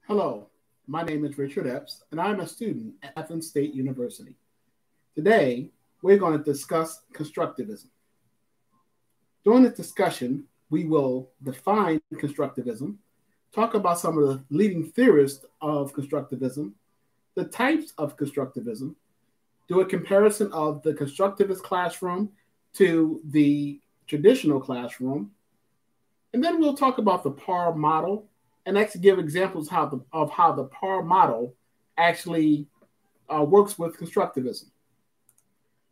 Hello, my name is Richard Epps, and I'm a student at Athens State University. Today, we're going to discuss constructivism. During this discussion, we will define constructivism, talk about some of the leading theorists of constructivism, the types of constructivism, do a comparison of the constructivist classroom to the traditional classroom, and then we'll talk about the PAR model and actually give examples of how the PAR model actually works with constructivism.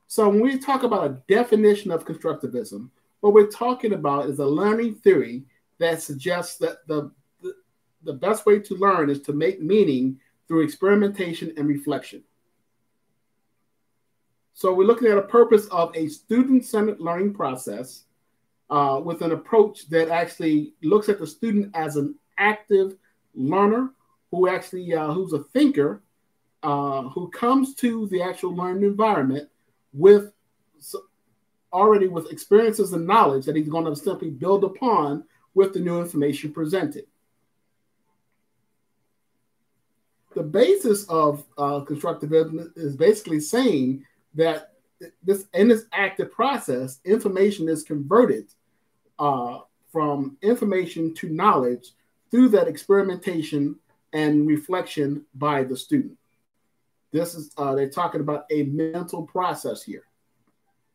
So when we talk about a definition of constructivism, what we're talking about is a learning theory that suggests that the best way to learn is to make meaning through experimentation and reflection. So we're looking at a purpose of a student-centered learning process with an approach that actually looks at the student as an active learner who actually who's a thinker who comes to the actual learning environment with already with experiences and knowledge that he's going to simply build upon with the new information presented. The basis of constructivism is basically saying that in this active process, information is converted from information to knowledge through that experimentation and reflection by the student. This is, they're talking about a mental process here.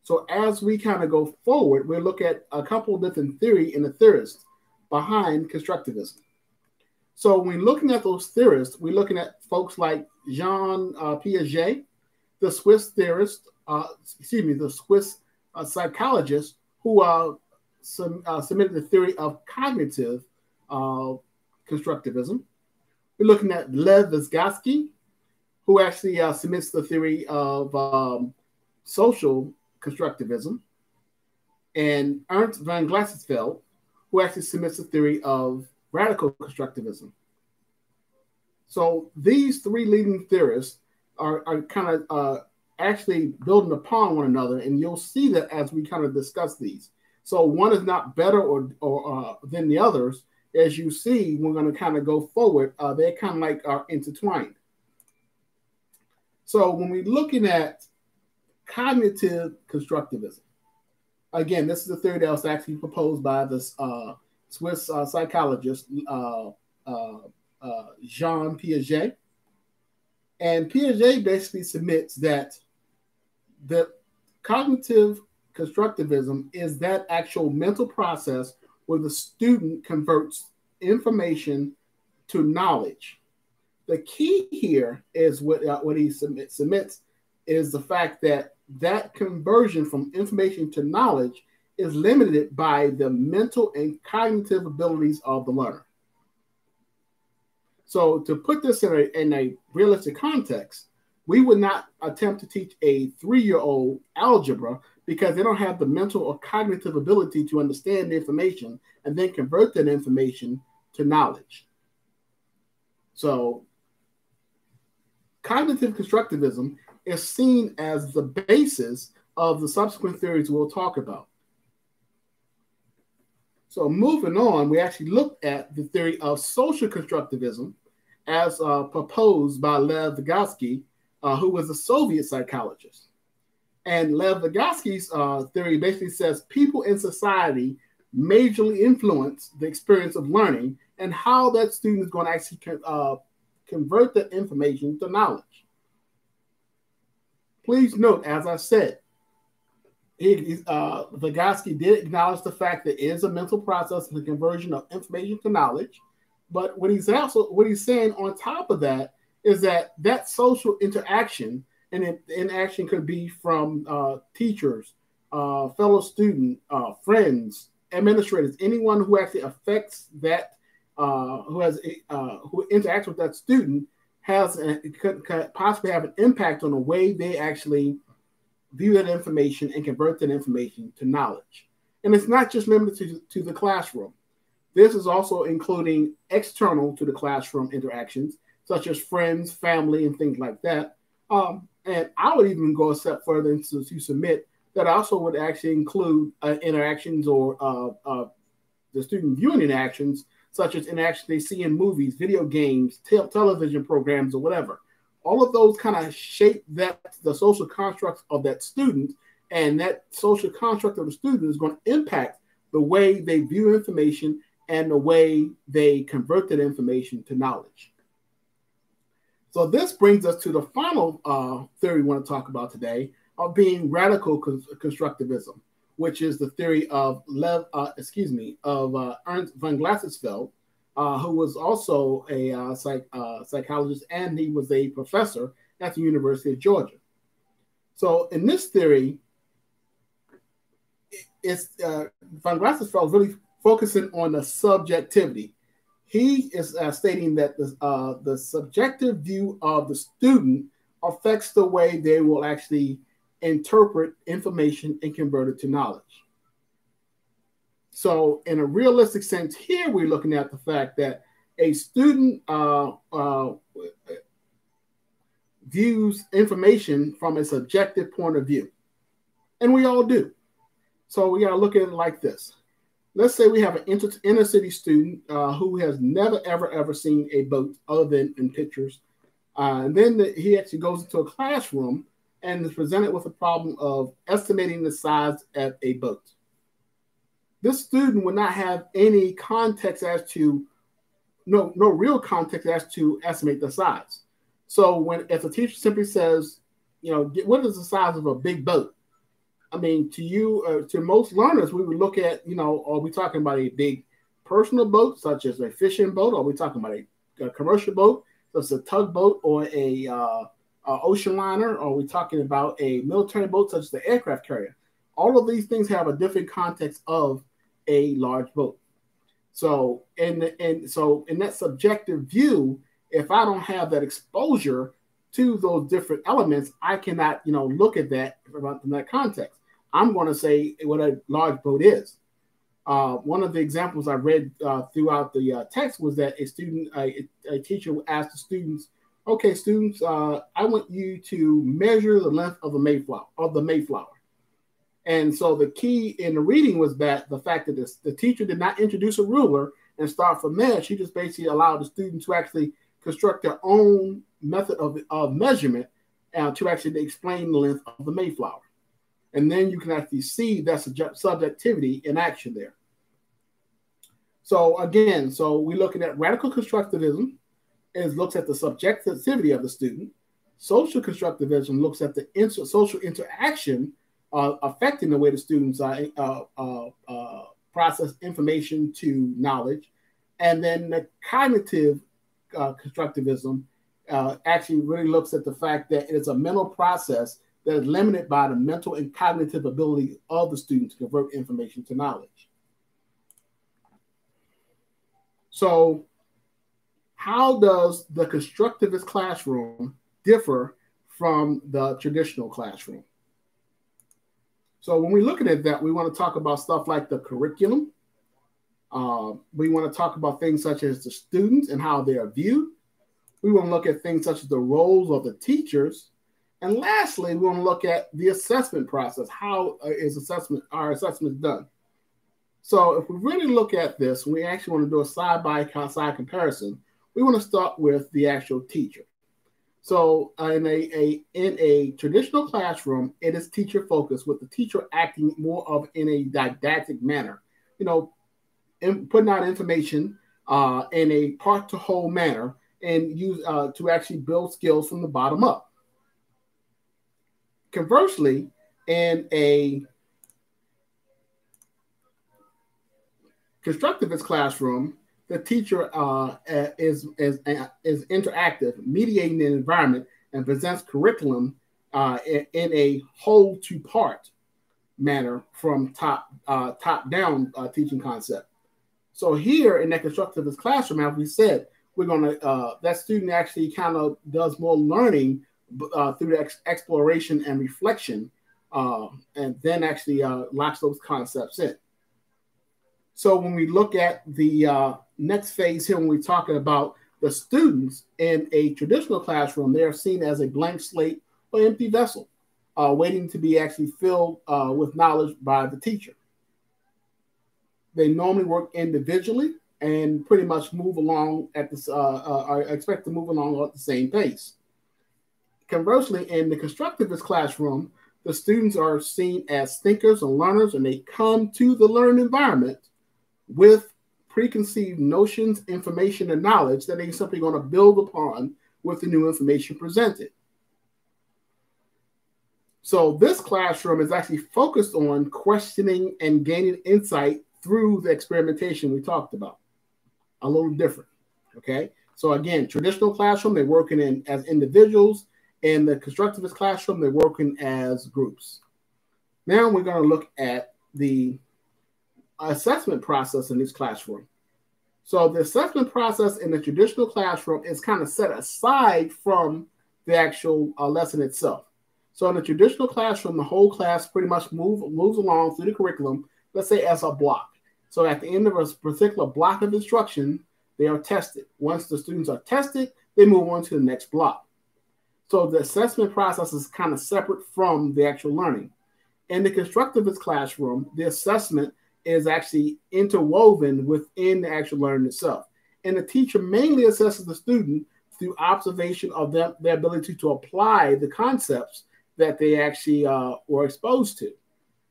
So as we kind of go forward, we'll look at a couple of different theory and the theorists behind constructivism. So when looking at those theorists, we're looking at folks like Jean Piaget, the Swiss theorist, the Swiss psychologist who submitted the theory of cognitive constructivism. We're looking at Lev Vygotsky, who actually submits the theory of social constructivism, and Ernst van Glassensfeld, who actually submits the theory of radical constructivism. So these three leading theorists are kind of actually building upon one another, and you'll see that as we kind of discuss these. So one is not better or than the others. As you see, we're going to kind of go forward. They kind of like are intertwined. So when we're looking at cognitive constructivism, again, this is a theory that was actually proposed by this Swiss psychologist, Jean Piaget. And Piaget basically submits that the cognitive constructivism is that actual mental process where the student converts information to knowledge. The key here is what he submits is the fact that that conversion from information to knowledge is limited by the mental and cognitive abilities of the learner. So to put this in a realistic context, we would not attempt to teach a 3-year-old algebra because they don't have the mental or cognitive ability to understand the information and then convert that information to knowledge. So cognitive constructivism is seen as the basis of the subsequent theories we'll talk about. So moving on, we actually looked at the theory of social constructivism as proposed by Lev Vygotsky, who was a Soviet psychologist. And Lev Vygotsky's theory basically says people in society majorly influence the experience of learning and how that student is going to actually convert that information to knowledge. Please note, as I said, Vygotsky did acknowledge the fact that it is a mental process of the conversion of information to knowledge. But what he's saying on top of that is that social interaction, and interaction could be from teachers, fellow student, friends, administrators, anyone who actually affects that, who interacts with that student, could possibly have an impact on the way they actually view that information and convert that information to knowledge. And it's not just limited to the classroom. This is also including external to the classroom interactions, such as friends, family, and things like that. And I would even go a step further to submit that also would actually include interactions or the student viewing interactions, such as interaction they see in movies, video games, television programs, or whatever. All of those kind of shape the social construct of that student, and that social construct of the student is going to impact the way they view information and the way they convert that information to knowledge. So this brings us to the final theory we want to talk about today, of being radical constructivism, which is the theory of Ernst von Glasersfeld, who was also a psychologist, and he was a professor at the University of Georgia. So in this theory, von Glasersfeld really focusing on the subjectivity. He is stating that the subjective view of the student affects the way they will actually interpret information and convert it to knowledge. So in a realistic sense here, we're looking at the fact that a student views information from a subjective point of view. And we all do. So we got to look at it like this. Let's say we have an inner city student who has never, ever seen a boat other than in pictures. And then he actually goes into a classroom and is presented with a problem of estimating the size of a boat. This student would not have any context as to, no real context as to estimate the size. So if the teacher simply says, what is the size of a big boat? I mean, to most learners, we would look at, are we talking about a big personal boat, such as a fishing boat? Or are we talking about a commercial boat, such as a tugboat or a ocean liner? Or are we talking about a military boat, such as the aircraft carrier? All of these things have a different context of a large boat. So, in that subjective view, if I don't have that exposure to those different elements, I cannot, look at that from that context. I'm going to say what a large boat is. One of the examples I read throughout the text was that a teacher asked the students, "Okay, students, I want you to measure the length of the Mayflower." And so the key in the reading was that the fact that the teacher did not introduce a ruler and start from there. She just basically allowed the students to actually construct their own method of measurement to actually explain the length of the Mayflower. And then you can actually see that subjectivity in action there. So again, we're looking at radical constructivism. It looks at the subjectivity of the student. Social constructivism looks at the social interaction affecting the way the students process information to knowledge. And then the cognitive constructivism actually really looks at the fact that it's a mental process that is limited by the mental and cognitive ability of the student to convert information to knowledge. So how does the constructivist classroom differ from the traditional classroom? So when we're looking at that, we want to talk about stuff like the curriculum. We want to talk about things such as the students and how they are viewed. We want to look at things such as the roles of the teachers. And lastly, we want to look at the assessment process. How our assessment done? So if we really look at this, we actually want to do a side-by-side comparison. We want to start with the actual teacher. So in a traditional classroom, it is teacher focused, with the teacher acting more of in a didactic manner, putting out information in a part to whole manner and use to actually build skills from the bottom up. Conversely, in a constructivist classroom, the teacher is interactive, mediating the environment, and presents curriculum in a whole to part manner from top down teaching concept. So here in that constructivist classroom, as we said, we're going to that student actually kind of does more learning through the exploration and reflection, and then actually locks those concepts in. So when we look at the next phase here, when we're talking about the students in a traditional classroom, they are seen as a blank slate or empty vessel, waiting to be actually filled with knowledge by the teacher. They normally work individually and pretty much move along at this, are expect to move along at the same pace. Conversely, in the constructivist classroom, the students are seen as thinkers and learners, and they come to the learning environment with preconceived notions, information, and knowledge that they're simply going to build upon with the new information presented. So this classroom is actually focused on questioning and gaining insight through the experimentation we talked about. A little different, okay? So again, traditional classroom, they're working in as individuals. In the constructivist classroom, they're working as groups. Now we're going to look at the assessment process in this classroom. So the assessment process in the traditional classroom is kind of set aside from the actual lesson itself. So in the traditional classroom, the whole class pretty much moves along through the curriculum, let's say as a block. So at the end of a particular block of instruction, they are tested. Once the students are tested, they move on to the next block. So the assessment process is kind of separate from the actual learning. In the constructivist classroom, the assessment is actually interwoven within the actual learning itself. And the teacher mainly assesses the student through observation of their ability to apply the concepts that they actually were exposed to.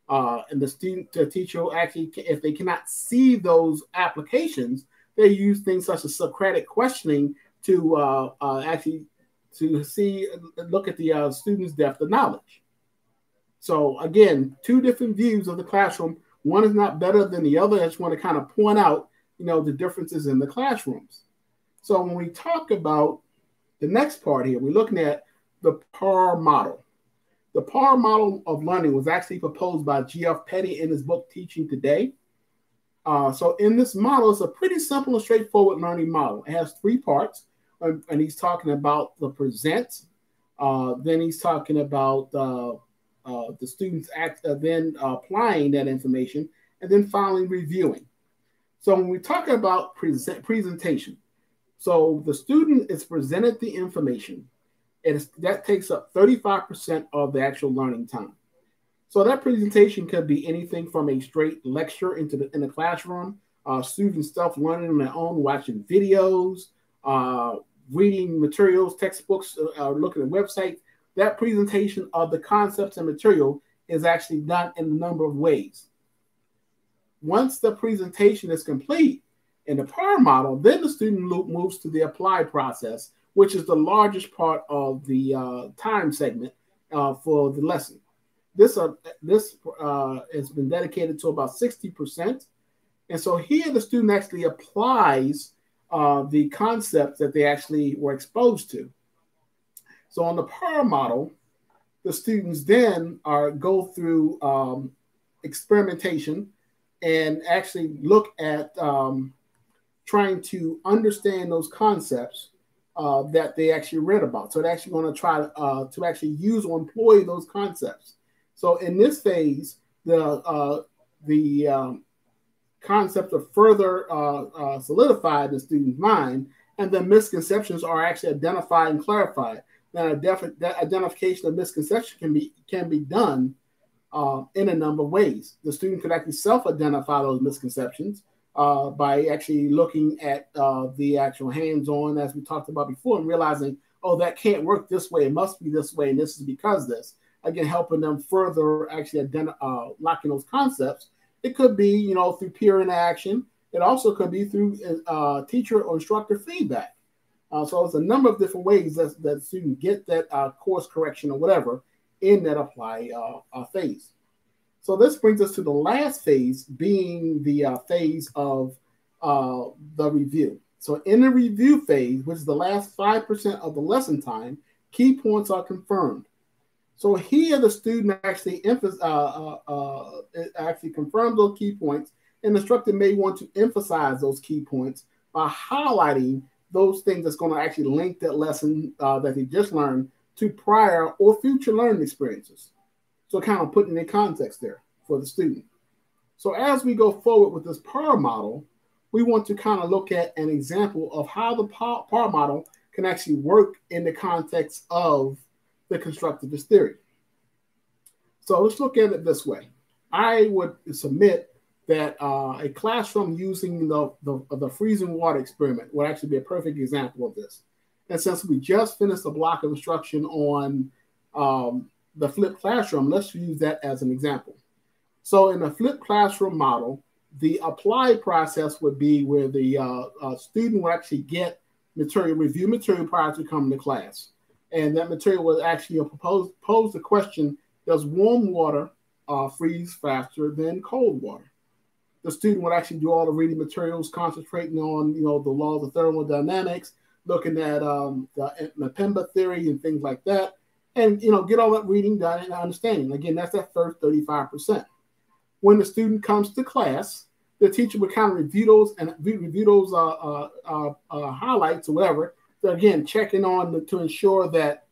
And the teacher will actually, if they cannot see those applications, they use things such as Socratic questioning to actually look at the student's depth of knowledge. So again, two different views of the classroom. One is not better than the other. I just want to kind of point out, the differences in the classrooms. So when we talk about the next part here, we're looking at the PAR model. The PAR model of learning was actually proposed by Geoff Petty in his book, Teaching Today. So in this model, it's a pretty simple and straightforward learning model. It has three parts. And he's talking about the present. Then he's talking about the students then applying that information, and then finally reviewing. So when we talk about presentation, so the student is presented the information. That takes up 35% of the actual learning time. So that presentation could be anything from a straight lecture in the classroom, students self-learning on their own, watching videos, reading materials, textbooks, looking at websites. That presentation of the concepts and material is actually done in a number of ways. Once the presentation is complete in the PAR model, then the student moves to the apply process, which is the largest part of the time segment for the lesson. This has been dedicated to about 60%. And so here the student actually applies the concepts that they actually were exposed to. So on the PAR model, the students then go through experimentation and actually look at trying to understand those concepts that they actually read about. So they're actually going to try to actually use or employ those concepts. So in this phase, the concepts are further solidified in the student's mind, and the misconceptions are actually identified and clarified. Now, that identification of misconception can be done in a number of ways. The student could actually self-identify those misconceptions by actually looking at the actual hands-on, as we talked about before, and realizing, oh, that can't work this way. It must be this way, and this is because this. Again, helping them further actually locking those concepts. It could be, through peer interaction. It also could be through teacher or instructor feedback. So there's a number of different ways that students get that course correction or whatever in that apply phase. So this brings us to the last phase, being the phase of the review. So in the review phase, which is the last 5% of the lesson time, key points are confirmed. So here the student actually confirms those key points, and the instructor may want to emphasize those key points by highlighting those things that's going to actually link that lesson that they just learned to prior or future learning experiences. So kind of putting in context there for the student. So as we go forward with this PAR model, we want to kind of look at an example of how the PAR model can actually work in the context of the constructivist theory. So let's look at it this way. I would submit that a classroom using the freezing water experiment would actually be a perfect example of this. And since we just finished a block of instruction on the flipped classroom, let's use that as an example. So in a flipped classroom model, the applied process would be where the student would actually get material, review material prior to coming to class. And that material would actually pose the question, does warm water freeze faster than cold water? The student would actually do all the reading materials, concentrating on, the laws of thermodynamics, looking at the Mpemba theory and things like that, and, get all that reading done and understanding. Again, that's that first 35%. When the student comes to class, the teacher would kind of review those highlights or whatever. So again, checking on to ensure that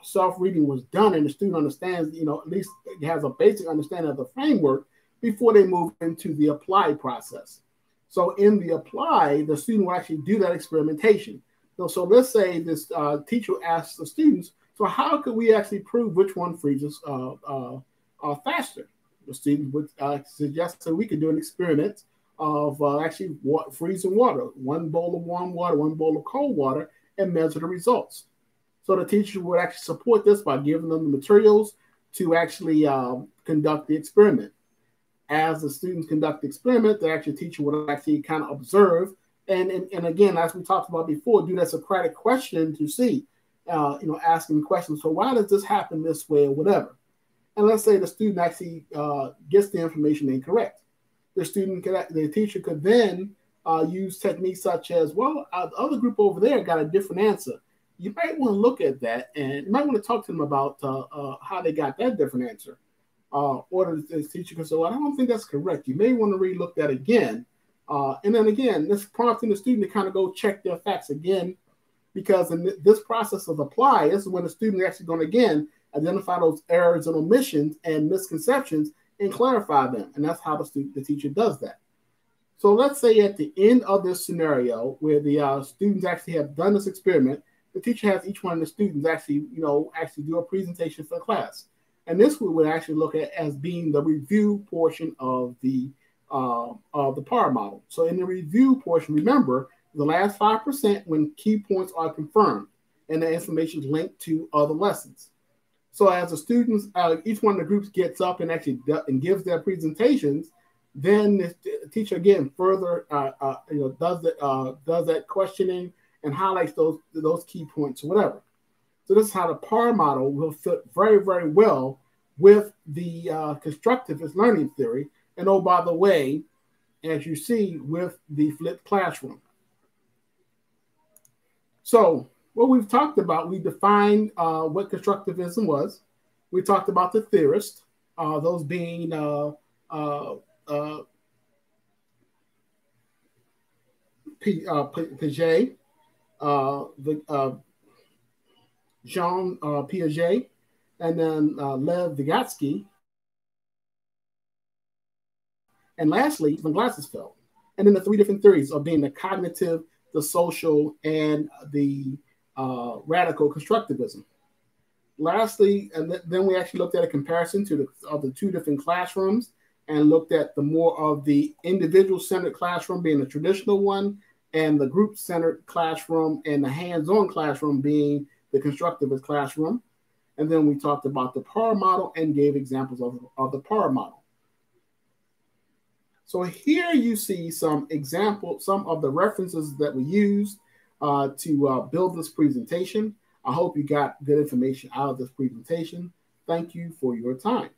self-reading was done and the student understands, at least has a basic understanding of the framework before they move into the applied process. So in the applied, the student will actually do that experimentation. So let's say this teacher asks the students, so how could we actually prove which one freezes faster? The student would suggest that we could do an experiment of actually freezing water, one bowl of warm water, one bowl of cold water, and measure the results. So the teacher would actually support this by giving them the materials to actually conduct the experiment. As the students conduct the experiment, the actual teacher would actually kind of observe and again, as we talked about before, do that Socratic question to see, asking questions. So why does this happen this way or whatever? And let's say the student actually gets the information incorrect. The teacher could then use techniques such as, well, the other group over there got a different answer. You might want to look at that, and you might want to talk to them about how they got that different answer. Or the teacher could say, well, I don't think that's correct. You may want to relook that again. And then again, this prompting the student to kind of go check their facts again, because in this process of apply, this is when the student is actually going to, again, identify those errors and omissions and misconceptions and clarify them. And that's how the teacher does that. So let's say at the end of this scenario where the students actually have done this experiment, the teacher has each one of the students actually do a presentation for the class. And this we would actually look at as being the review portion of the PAR model. So in the review portion, remember, the last 5% when key points are confirmed and the information is linked to other lessons. So as the students, each one of the groups gets up and actually gives their presentations, then the teacher again further does that questioning and highlights those key points or whatever. So this is how the PAR model will fit very, very well with the constructivist learning theory. And oh, by the way, as you see with the flipped classroom. So what we've talked about, we defined what constructivism was. We talked about the theorists, those being Piaget, Jean Piaget, and then Lev Vygotsky, and lastly, Van Glassensfeld. And then the three different theories of being the cognitive, the social, and the radical constructivism. Lastly, and then we actually looked at a comparison of the two different classrooms and looked at the more of the individual-centered classroom being the traditional one, and the group-centered classroom and the hands-on classroom being the constructivist classroom. And then we talked about the PAR model and gave examples of the PAR model. So here you see some of the references that we used to build this presentation. I hope you got good information out of this presentation. Thank you for your time.